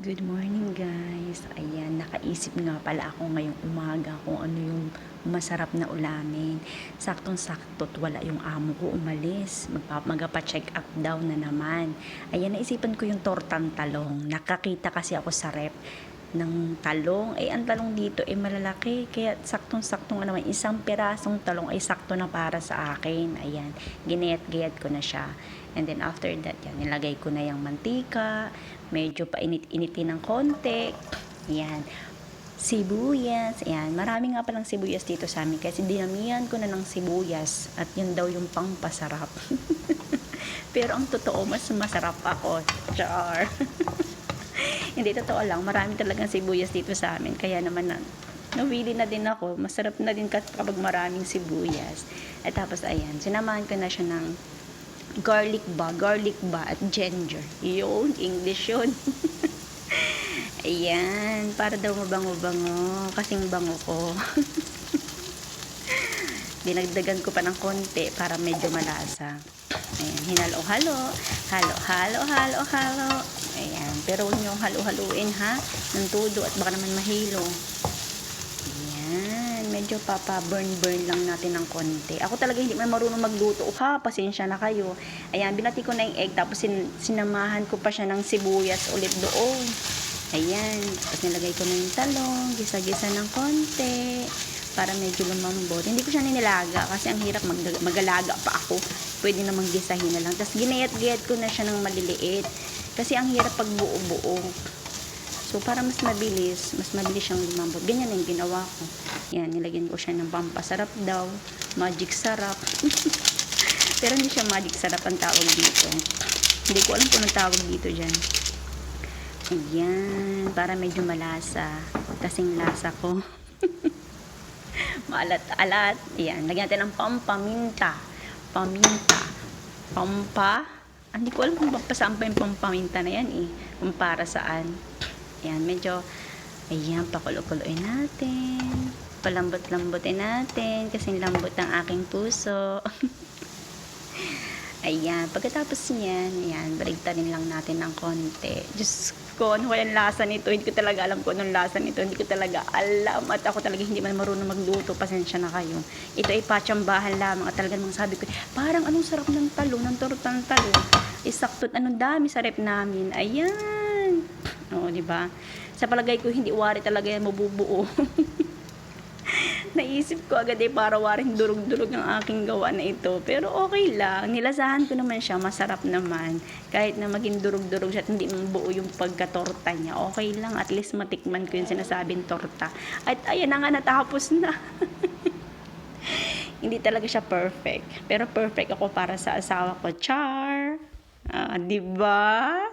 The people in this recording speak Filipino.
Good morning guys. Ayan, nakaisip nga pala ako ngayong umaga kung ano yung masarap na ulamin. Saktong-sakto't wala yung amo ko umalis. Magpa-check up daw na naman. Ayan, naisipan ko yung tortang talong. Nakakita kasi ako sa rep ng talong. Ang talong dito ay malalaki. Kaya saktong-sakto nga naman. Isang pirasong talong ay sakto na para sa akin. Ayan, ginayat-gayat ko na siya. And then after that, yan, nilagay ko na yung mantika. Medyo painit-initin ng konti. Ayan. Sibuyas. Ayan. Marami nga palang sibuyas dito sa amin kasi dinamihan ko na ng sibuyas at yun daw yung pangpasarap. Pero ang totoo, mas masarap ako. Char. Hindi, totoo lang. Marami talagang sibuyas dito sa amin. Kaya naman nawili na din ako. Masarap na din kapag maraming sibuyas. At tapos, ayan. Sinamahan ko na siya ng garlic ba at ginger. Yun, English yun. Ayan, para daw mabango-bango, kasing bango ko. Dinagdagan ko pa ng konti para medyo malasa. Ayan, hinalo-halo, halo-halo. Ayan, pero huwag niyong halo-haluin ha, ng todo at baka naman mahilo. Medyo papa-burn lang natin ng konti. Ako talaga hindi man marunong magluto. Pasensya na kayo. Ayan, binati ko na yung egg, tapos sinamahan ko pa siya ng sibuyas ulit doon. Ayan, tapos nilagay ko na yung talong, gisa-gisa ng konti, para medyo lumambot. Hindi ko siya ninilaga, kasi ang hirap magalaga pa ako. Pwede namang gisahin na lang. Tapos ginayat-gayat ko na siya ng maliliit, kasi ang hirap pag buo-buo. So, para mas mabilis siyang lumambot. Ganyan yung ginawa ko. Yan, nilagyan ko siya ng pampasarap daw. Magic sarap. Pero hindi siya magic sarap ang tawag dito. Hindi ko alam kung anong tawag dito dyan. Ayan, para medyo malasa. Kasing lasa ko. Maalat-alat. Ayan, lagyan natin ng pampaminta. Hindi ko alam kung saan pa yung pampaminta na yan eh. Kung para saan. Ayan, medyo, ayan, pakulo-kuloin natin. Palambot-lambutin natin. Kasing lambot ng aking puso. Ayan, pagkatapos niyan, ayan, baligtarin lang natin ng konti. Diyos ko, ano kaya ang lasa nito? Hindi ko talaga alam kung anong lasa nito. Hindi ko talaga alam. At ako talaga hindi man marunong magluto. Pasensya na kayo. Ito ay patsambahan lamang. At talagang sabi ko, parang anong sarap ng talong, ng tortang talong. Isaktot, anong dami sa rep namin. Ayan. Oo, di ba? Sa palagay ko, hindi wari talaga yan mabubuo. Naisip ko agad para waring durog-durog ang aking gawa na ito. Pero okay lang. Nilasahan ko naman siya. Masarap naman. Kahit na maging durog-durog siya at hindi mabuo yung pagkatorta niya. Okay lang. At least matikman ko yung sinasabing torta. At ayan na nga, natapos na. Hindi talaga siya perfect. Pero perfect ako para sa asawa ko. Char! Diba?